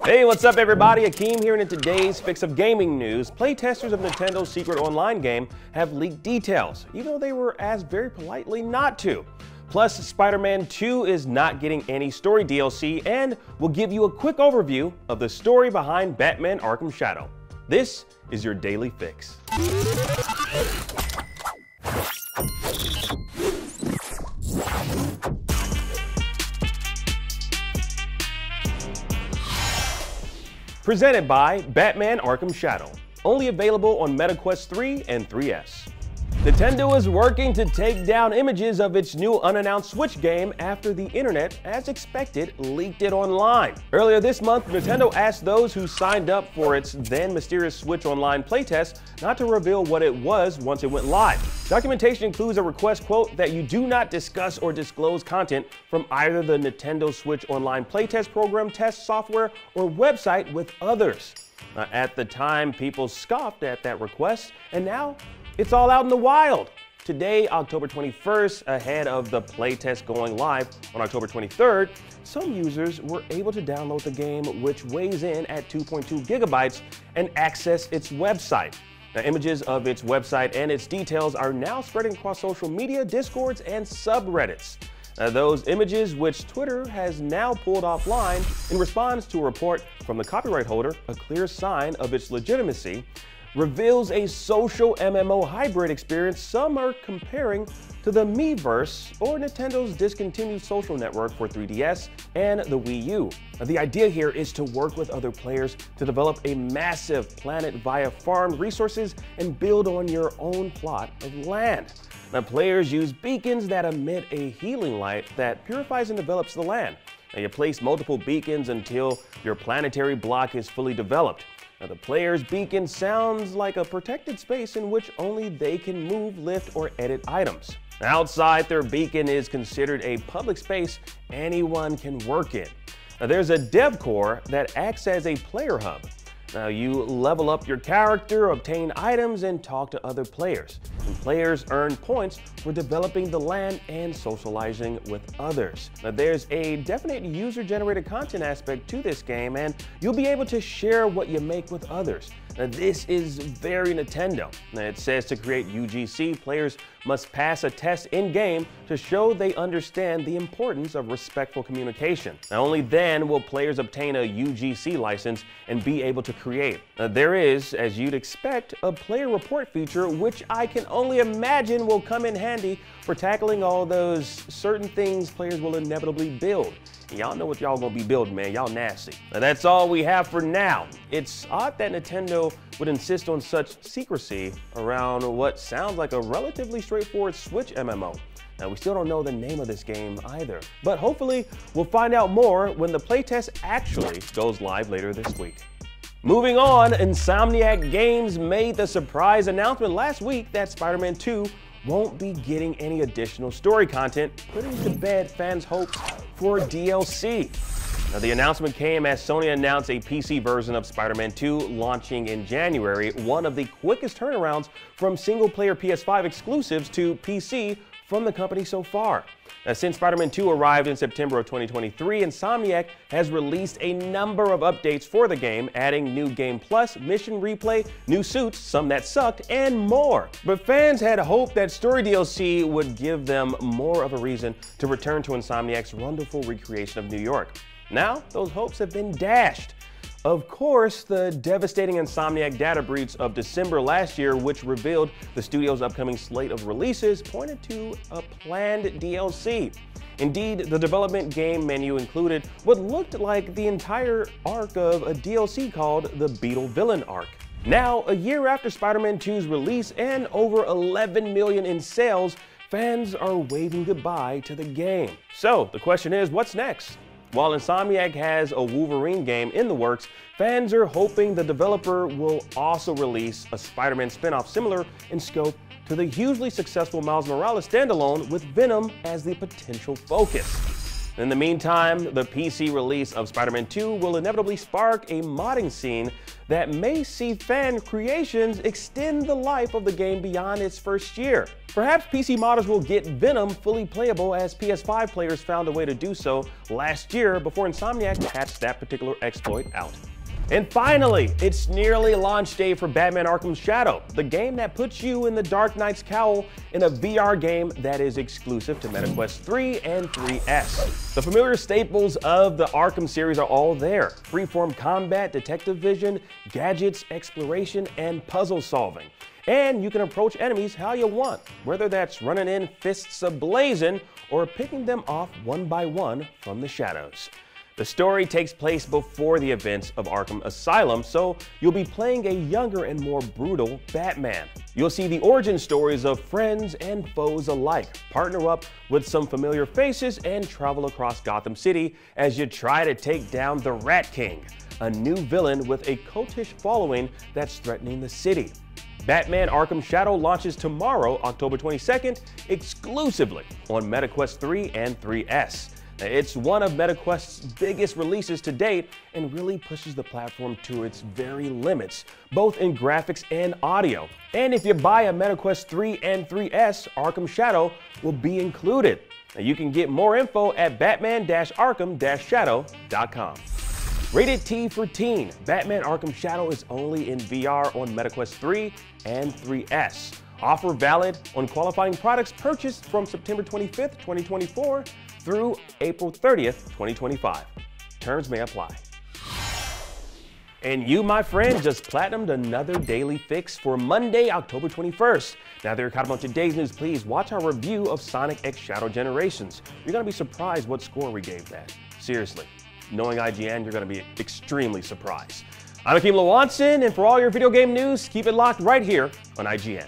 Hey, what's up everybody? Akeem here, and in today's Fix of Gaming news, playtesters of Nintendo's secret online game have leaked details, even though they were asked very politely not to. Plus, Spider-Man 2 is not getting any story DLC, and we'll give you a quick overview of the story behind Batman Arkham Shadow. This is your Daily Fix. Presented by Batman Arkham Shadow, only available on MetaQuest 3 and 3S. Nintendo is working to take down images of its new unannounced Switch game after the internet, as expected, leaked it online. Earlier this month, Nintendo asked those who signed up for its then mysterious Switch Online playtest not to reveal what it was once it went live. Documentation includes a request, quote, that you do not discuss or disclose content from either the Nintendo Switch Online playtest program, test software, or website with others. At the time, people scoffed at that request, and now it's all out in the wild. Today, October 21st, ahead of the playtest going live on October 23rd, some users were able to download the game, which weighs in at 2.2 gigabytes, and access its website. Now, images of its website and its details are now spreading across social media, Discords, and subreddits. Those images, which Twitter has now pulled offline in response to a report from the copyright holder, a clear sign of its legitimacy, reveals a social MMO hybrid experience some are comparing to the Miiverse, or Nintendo's discontinued social network for 3DS and the Wii U. The idea here is to work with other players to develop a massive planet via farmed resources and build on your own plot of land. Now, players use beacons that emit a healing light that purifies and develops the land. Now, you place multiple beacons until your planetary block is fully developed. Now, the player's beacon sounds like a protected space in which only they can move, lift, or edit items. Outside their beacon is considered a public space anyone can work in. Now, there's a dev core that acts as a player hub. Now, you level up your character, obtain items, and talk to other players. And players earn points for developing the land and socializing with others. Now, there's a definite user-generated content aspect to this game, and you'll be able to share what you make with others. Now, this is very Nintendo. Now, it says to create UGC, players must pass a test in-game to show they understand the importance of respectful communication. Now, only then will players obtain a UGC license and be able to create. Now, there is, as you'd expect, a player report feature, which I can only imagine will come in handy for tackling all those certain things players will inevitably build. Y'all know what y'all gonna be building, man. Y'all nasty. Now, that's all we have for now. It's odd that Nintendo would insist on such secrecy around what sounds like a relatively straightforward Switch MMO. Now, we still don't know the name of this game either, but hopefully we'll find out more when the playtest actually goes live later this week. Moving on, Insomniac Games made the surprise announcement last week that Spider-Man 2 won't be getting any additional story content, putting to bed fans' hopes for DLC. Now, the announcement came as Sony announced a PC version of Spider-Man 2 launching in January, one of the quickest turnarounds from single-player PS5 exclusives to PC from the company so far. Now, since Spider-Man 2 arrived in September of 2023, Insomniac has released a number of updates for the game, adding new Game Plus, mission replay, new suits, some that sucked, and more. But fans had hoped that story DLC would give them more of a reason to return to Insomniac's wonderful recreation of New York. Now, those hopes have been dashed. Of course, the devastating Insomniac data breach of December last year, which revealed the studio's upcoming slate of releases, pointed to a planned DLC. Indeed, the development game menu included what looked like the entire arc of a DLC called the Beetle Villain Arc. Now, a year after Spider-Man 2's release and over 11 million in sales, fans are waving goodbye to the game. So, the question is, what's next? While Insomniac has a Wolverine game in the works, fans are hoping the developer will also release a Spider-Man spin-off similar in scope to the hugely successful Miles Morales standalone, with Venom as the potential focus. In the meantime, the PC release of Spider-Man 2 will inevitably spark a modding scene that may see fan creations extend the life of the game beyond its first year. Perhaps PC modders will get Venom fully playable, as PS5 players found a way to do so last year before Insomniac patched that particular exploit out. And finally, it's nearly launch day for Batman Arkham Shadow, the game that puts you in the Dark Knight's cowl in a VR game that is exclusive to MetaQuest 3 and 3S. The familiar staples of the Arkham series are all there: freeform combat, detective vision, gadgets, exploration, and puzzle solving. And you can approach enemies how you want, whether that's running in fists ablazing or picking them off one by one from the shadows. The story takes place before the events of Arkham Asylum, so you'll be playing a younger and more brutal Batman. You'll see the origin stories of friends and foes alike, partner up with some familiar faces, and travel across Gotham City as you try to take down the Rat King, a new villain with a cultish following that's threatening the city. Batman Arkham Shadow launches tomorrow, October 22nd, exclusively on MetaQuest 3 and 3S. It's one of MetaQuest's biggest releases to date and really pushes the platform to its very limits, both in graphics and audio. And if you buy a MetaQuest 3 and 3S, Arkham Shadow will be included. Now, you can get more info at batman-arkham-shadow.com. Rated T for Teen, Batman Arkham Shadow is only in VR on MetaQuest 3 and 3S. Offer valid on qualifying products purchased from September 25th, 2024 through April 30th, 2025. Terms may apply. And you, my friend, just platinumed another daily fix for Monday, October 21st. Now that you're caught up on today's news, please watch our review of Sonic X Shadow Generations. You're gonna be surprised what score we gave that. Seriously, knowing IGN, you're gonna be extremely surprised. I'm Akeem Lawanson, and for all your video game news, keep it locked right here on IGN.